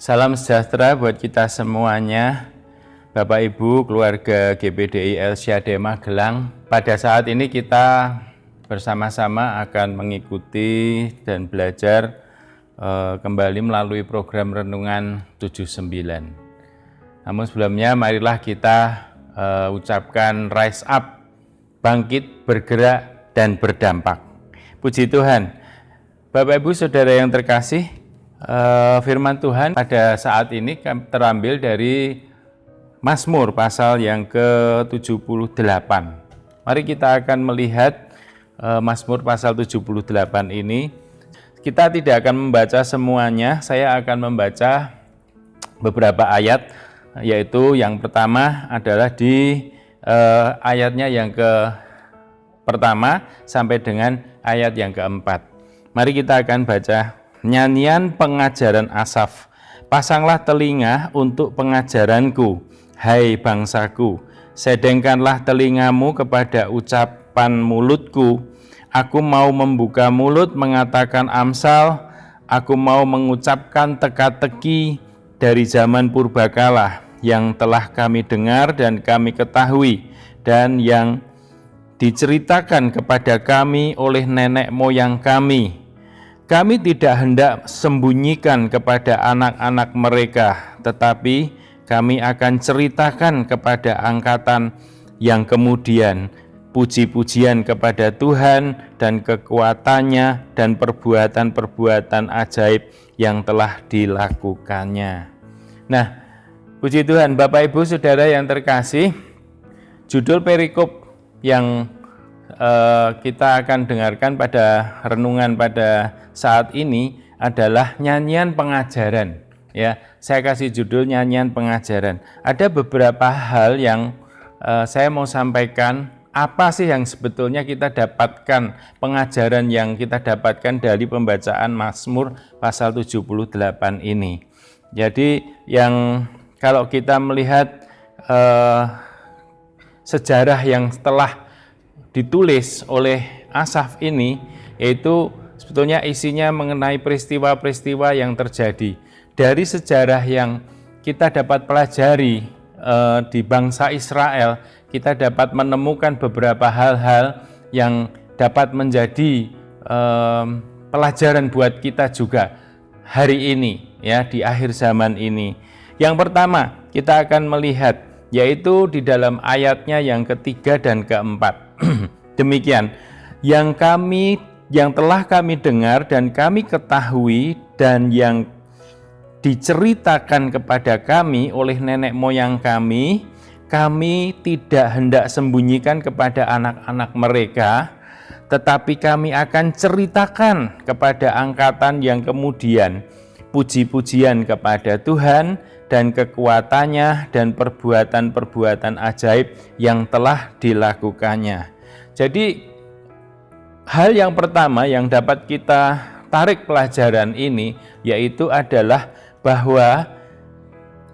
Salam sejahtera buat kita semuanya, Bapak Ibu, keluarga GPDI Elsyadai Magelang. Pada saat ini kita bersama-sama akan mengikuti dan belajar kembali melalui program Renungan 79. Namun sebelumnya marilah kita ucapkan rise up, bangkit, bergerak, dan berdampak. Puji Tuhan. Bapak Ibu Saudara yang terkasih, firman Tuhan pada saat ini terambil dari Mazmur pasal yang ke-78. Mari kita akan melihat Mazmur pasal 78 ini. Kita tidak akan membaca semuanya, saya akan membaca beberapa ayat, yaitu yang pertama adalah di ayatnya yang pertama sampai dengan ayat yang keempat. Mari kita akan baca. Nyanyian pengajaran Asaf. Pasanglah telinga untuk pengajaranku, hai bangsaku. Sedengkanlah telingamu kepada ucapan mulutku. Aku mau membuka mulut mengatakan amsal. Aku mau mengucapkan teka-teki dari zaman purbakala yang telah kami dengar dan kami ketahui, dan yang diceritakan kepada kami oleh nenek moyang kami. Kami tidak hendak sembunyikan kepada anak-anak mereka, tetapi kami akan ceritakan kepada angkatan yang kemudian puji-pujian kepada Tuhan dan kekuatannya dan perbuatan-perbuatan ajaib yang telah dilakukannya. Nah, puji Tuhan, Bapak Ibu Saudara yang terkasih, judul perikop yang kita akan dengarkan pada renungan pada saat ini adalah nyanyian pengajaran. Ya, saya kasih judul nyanyian pengajaran. Ada beberapa hal yang saya mau sampaikan. Apa sih yang sebetulnya kita dapatkan, pengajaran yang kita dapatkan dari pembacaan Mazmur pasal 78 ini. Jadi yang kalau kita melihat sejarah yang telah ditulis oleh Asaf ini, yaitu sebetulnya isinya mengenai peristiwa-peristiwa yang terjadi. Dari sejarah yang kita dapat pelajari di bangsa Israel, kita dapat menemukan beberapa hal-hal yang dapat menjadi pelajaran buat kita juga hari ini, ya, di akhir zaman ini. Yang pertama, kita akan melihat, yaitu di dalam ayatnya yang ketiga dan keempat. Demikian, yang telah kami dengar dan kami ketahui dan yang diceritakan kepada kami oleh nenek moyang kami, kami tidak hendak sembunyikan kepada anak-anak mereka, tetapi kami akan ceritakan kepada angkatan yang kemudian puji-pujian kepada Tuhan dan kekuatannya dan perbuatan-perbuatan ajaib yang telah dilakukannya. Jadi hal yang pertama yang dapat kita tarik pelajaran ini yaitu adalah bahwa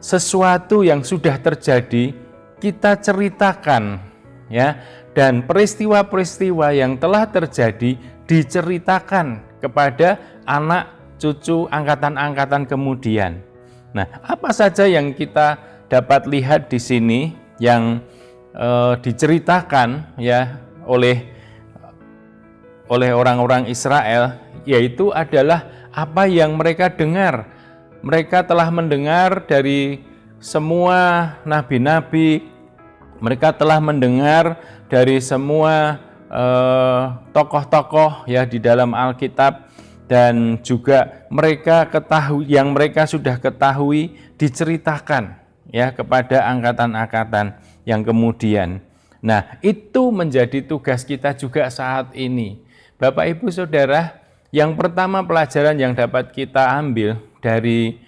sesuatu yang sudah terjadi kita ceritakan, ya, dan peristiwa-peristiwa yang telah terjadi diceritakan kepada anak cucu angkatan-angkatan kemudian. Nah, apa saja yang kita dapat lihat di sini yang diceritakan, ya, oleh orang-orang Israel, yaitu adalah apa yang mereka dengar. Mereka telah mendengar dari semua nabi-nabi, mereka telah mendengar dari semua tokoh-tokoh, ya, di dalam Alkitab, dan juga mereka ketahui, yang mereka sudah ketahui diceritakan, ya, kepada angkatan-angkatan yang kemudian. Nah, itu menjadi tugas kita juga saat ini. Bapak Ibu Saudara, yang pertama pelajaran yang dapat kita ambil dari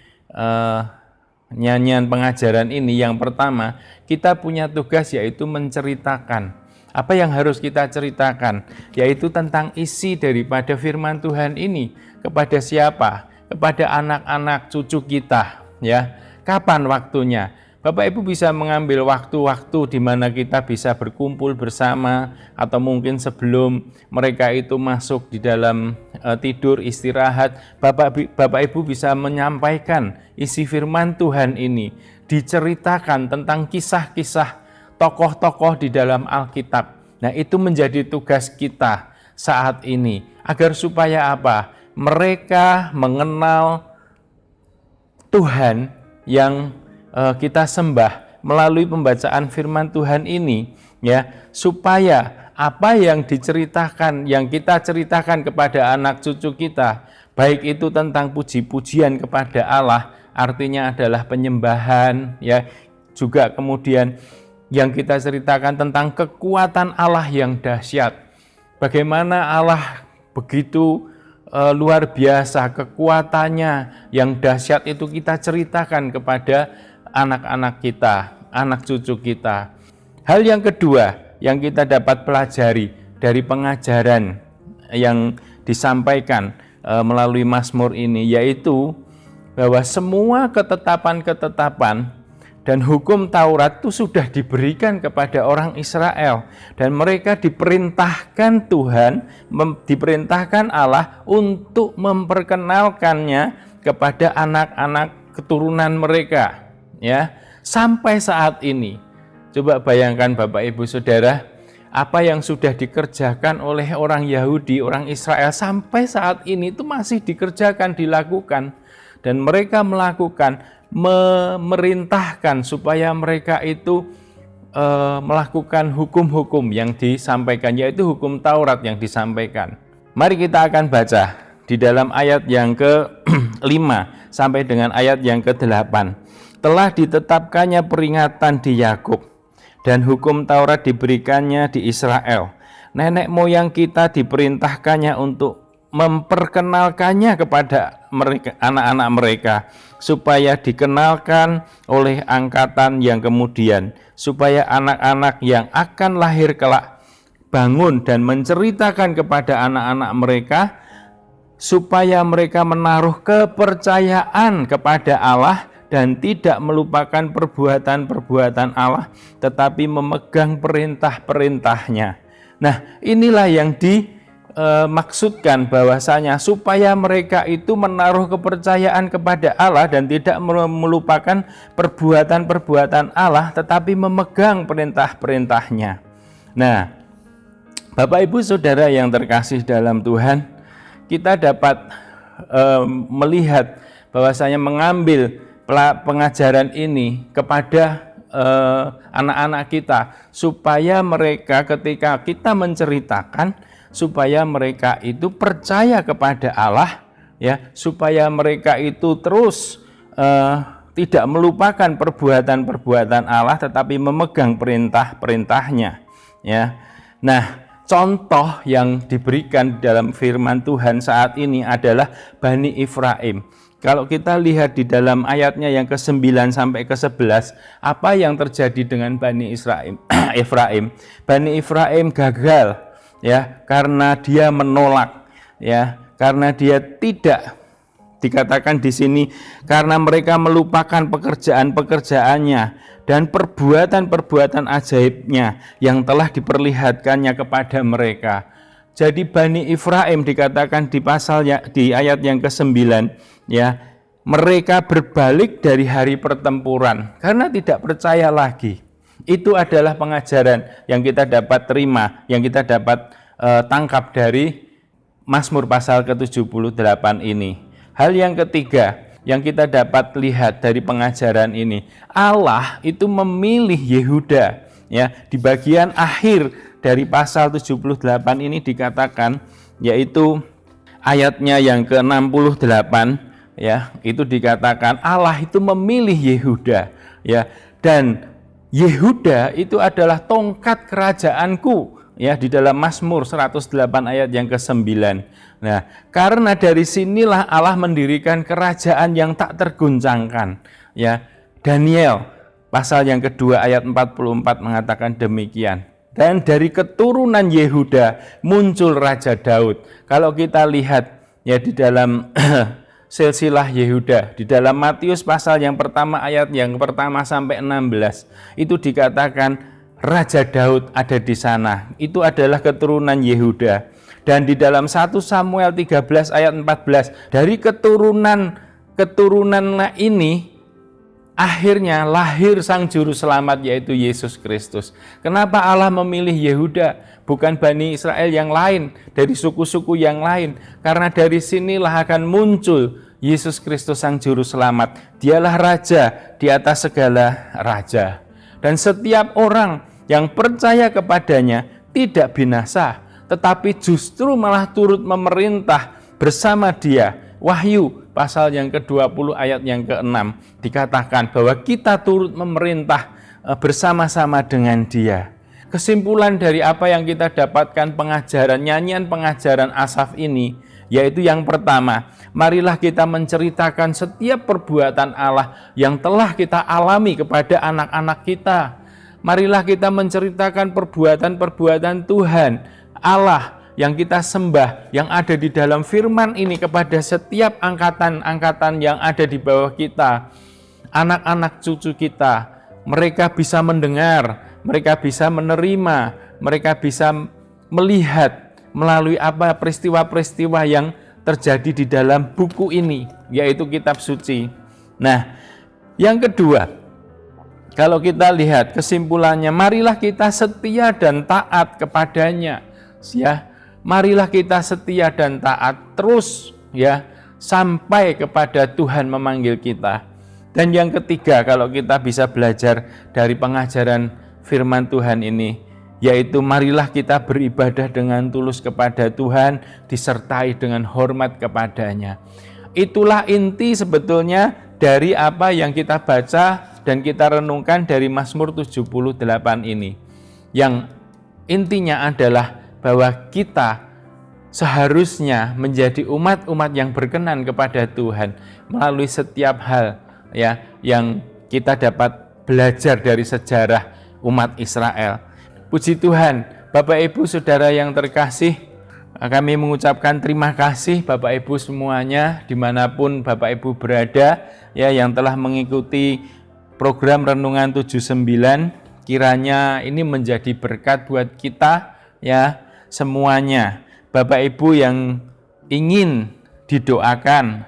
nyanyian pengajaran ini, yang pertama, kita punya tugas yaitu menceritakan. Apa yang harus kita ceritakan? Yaitu tentang isi daripada firman Tuhan ini. Kepada siapa? Kepada anak-anak cucu kita, ya. Kapan waktunya? Bapak Ibu bisa mengambil waktu-waktu di mana kita bisa berkumpul bersama, atau mungkin sebelum mereka itu masuk di dalam tidur istirahat, Bapak Ibu bisa menyampaikan isi firman Tuhan ini, diceritakan tentang kisah-kisah tokoh-tokoh di dalam Alkitab. Nah, itu menjadi tugas kita saat ini, agar supaya apa? Mereka mengenal Tuhan yang kita sembah melalui pembacaan firman Tuhan ini, ya, supaya apa yang diceritakan, yang kita ceritakan kepada anak cucu kita, baik itu tentang puji-pujian kepada Allah, artinya adalah penyembahan, ya, juga kemudian yang kita ceritakan tentang kekuatan Allah yang dahsyat, bagaimana Allah begitu luar biasa kekuatannya yang dahsyat, itu kita ceritakan kepada anak-anak kita, anak cucu kita. Hal yang kedua yang kita dapat pelajari dari pengajaran yang disampaikan melalui Mazmur ini, yaitu bahwa semua ketetapan-ketetapan dan hukum Taurat itu sudah diberikan kepada orang Israel, dan mereka diperintahkan Tuhan, diperintahkan Allah untuk memperkenalkannya kepada anak-anak keturunan mereka, ya, sampai saat ini. Coba bayangkan Bapak Ibu Saudara, apa yang sudah dikerjakan oleh orang Yahudi, orang Israel sampai saat ini itu masih dikerjakan, dilakukan, dan mereka melakukan, memerintahkan supaya mereka itu melakukan hukum-hukum yang disampaikan, yaitu hukum Taurat yang disampaikan. Mari kita akan baca di dalam ayat yang ke-5 sampai dengan ayat yang ke-8. Telah ditetapkannya peringatan di Yakub, dan hukum Taurat diberikannya di Israel. Nenek moyang kita diperintahkannya untuk memperkenalkannya kepada mereka, anak-anak mereka, supaya dikenalkan oleh angkatan yang kemudian, supaya anak-anak yang akan lahir kelak bangun dan menceritakan kepada anak-anak mereka, supaya mereka menaruh kepercayaan kepada Allah dan tidak melupakan perbuatan-perbuatan Allah, tetapi memegang perintah-perintahnya. Nah, inilah yang dimaksudkan bahwasanya supaya mereka itu menaruh kepercayaan kepada Allah dan tidak melupakan perbuatan-perbuatan Allah, tetapi memegang perintah-perintahnya. Nah, Bapak Ibu Saudara yang terkasih dalam Tuhan, kita dapat melihat bahwasanya mengambil pengajaran ini kepada anak-anak kita, supaya mereka ketika kita menceritakan, supaya mereka itu percaya kepada Allah, ya, supaya mereka itu terus tidak melupakan perbuatan-perbuatan Allah, tetapi memegang perintah-perintahnya, ya. Nah, contoh yang diberikan dalam firman Tuhan saat ini adalah Bani Efraim. Kalau kita lihat di dalam ayatnya yang ke-9 sampai ke-11, apa yang terjadi dengan Bani Efraim? Bani Efraim gagal, ya, karena dia menolak, ya, karena dia tidak, dikatakan di sini, karena mereka melupakan pekerjaan-pekerjaannya dan perbuatan-perbuatan ajaibnya yang telah diperlihatkannya kepada mereka. Jadi Bani Efraim dikatakan di pasalnya, di ayat yang ke-9, ya, mereka berbalik dari hari pertempuran karena tidak percaya lagi. Itu adalah pengajaran yang kita dapat terima, yang kita dapat tangkap dari Mazmur pasal ke-78 ini. Hal yang ketiga yang kita dapat lihat dari pengajaran ini, Allah itu memilih Yehuda, ya. Di bagian akhir dari pasal 78 ini dikatakan, yaitu ayatnya yang ke-68, ya, itu dikatakan Allah itu memilih Yehuda, ya, dan Yehuda itu adalah tongkat kerajaanku, ya, di dalam Mazmur 108 ayat yang ke-9. Nah, karena dari sinilah Allah mendirikan kerajaan yang tak tergoncangkan, ya. Daniel pasal yang kedua ayat 44 mengatakan demikian. Dan dari keturunan Yehuda muncul Raja Daud. Kalau kita lihat, ya, di dalam silsilah Yehuda. Di dalam Matius pasal yang pertama ayat yang pertama sampai 16 itu dikatakan Raja Daud ada di sana. Itu adalah keturunan Yehuda. Dan di dalam 1 Samuel 13 ayat 14 dari keturunan ini akhirnya lahir sang juru selamat yaitu Yesus Kristus. Kenapa Allah memilih Yehuda bukan Bani Israel yang lain, dari suku-suku yang lain? Karena dari sinilah akan muncul Yesus Kristus sang juru selamat. Dialah raja di atas segala raja. Dan setiap orang yang percaya kepadanya tidak binasa, tetapi justru malah turut memerintah bersama dia. Wahyu pasal yang ke-20 ayat yang ke-6 dikatakan bahwa kita turut memerintah bersama-sama dengan dia. Kesimpulan dari apa yang kita dapatkan nyanyian pengajaran Asaf ini, yaitu yang pertama, marilah kita menceritakan setiap perbuatan Allah yang telah kita alami kepada anak-anak kita. Marilah kita menceritakan perbuatan-perbuatan Tuhan Allah yang kita sembah, yang ada di dalam firman ini kepada setiap angkatan-angkatan yang ada di bawah kita, anak-anak cucu kita. Mereka bisa mendengar, mereka bisa menerima, mereka bisa melihat melalui apa peristiwa-peristiwa yang terjadi di dalam buku ini, yaitu kitab suci. Nah, yang kedua, kalau kita lihat kesimpulannya, marilah kita setia dan taat kepadanya, ya. Marilah kita setia dan taat terus, ya, sampai kepada Tuhan memanggil kita. Dan yang ketiga, kalau kita bisa belajar dari pengajaran firman Tuhan ini, yaitu marilah kita beribadah dengan tulus kepada Tuhan, disertai dengan hormat kepadanya. Itulah inti sebetulnya dari apa yang kita baca dan kita renungkan dari Mazmur 78 ini. Yang intinya adalah bahwa kita seharusnya menjadi umat-umat yang berkenan kepada Tuhan melalui setiap hal, ya, yang kita dapat belajar dari sejarah umat Israel. Puji Tuhan, Bapak Ibu Saudara yang terkasih, kami mengucapkan terima kasih Bapak Ibu semuanya dimanapun Bapak Ibu berada, ya, yang telah mengikuti program Renungan 79. Kiranya ini menjadi berkat buat kita, ya, semuanya. Bapak Ibu yang ingin didoakan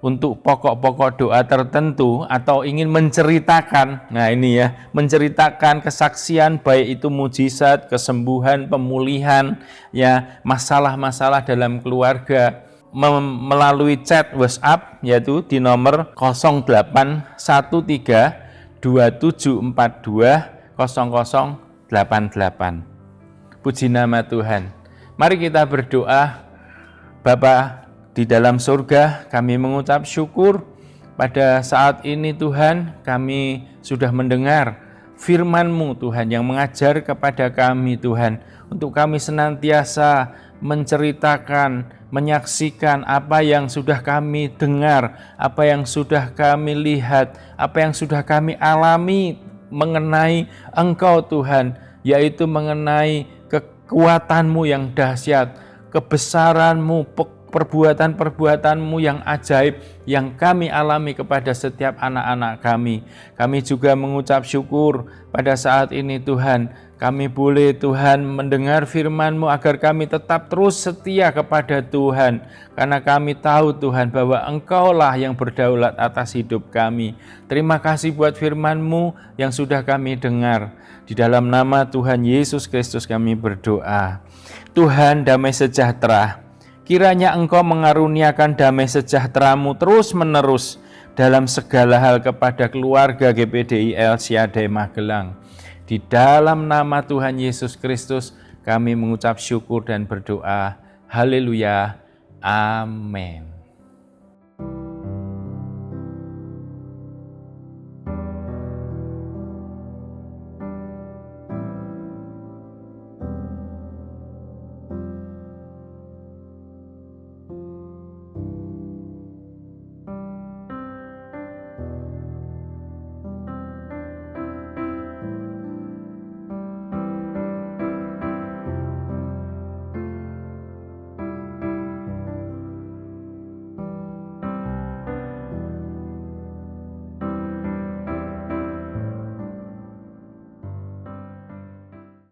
untuk pokok-pokok doa tertentu atau ingin menceritakan, nah ini ya, menceritakan kesaksian baik itu mujizat, kesembuhan, pemulihan, ya, masalah-masalah dalam keluarga, melalui chat WhatsApp yaitu di nomor 081327420088. Puji nama Tuhan. Mari kita berdoa. Bapa di dalam surga, kami mengucap syukur pada saat ini Tuhan, kami sudah mendengar firman-Mu Tuhan yang mengajar kepada kami Tuhan, untuk kami senantiasa menceritakan, menyaksikan apa yang sudah kami dengar, apa yang sudah kami lihat, apa yang sudah kami alami mengenai Engkau Tuhan, yaitu mengenai kekuatan-Mu yang dahsyat, kebesaran-Mu, perbuatan-perbuatan-Mu yang ajaib yang kami alami kepada setiap anak-anak kami. Kami juga mengucap syukur pada saat ini Tuhan, kami boleh Tuhan mendengar firman-Mu agar kami tetap terus setia kepada Tuhan, karena kami tahu Tuhan bahwa Engkaulah yang berdaulat atas hidup kami. Terima kasih buat firman-Mu yang sudah kami dengar. Di dalam nama Tuhan Yesus Kristus kami berdoa. Tuhan damai sejahtera, kiranya Engkau mengaruniakan damai sejahtera-Mu terus-menerus dalam segala hal kepada keluarga GPDI El Shaddai Magelang. Di dalam nama Tuhan Yesus Kristus kami mengucap syukur dan berdoa. Haleluya. Amin.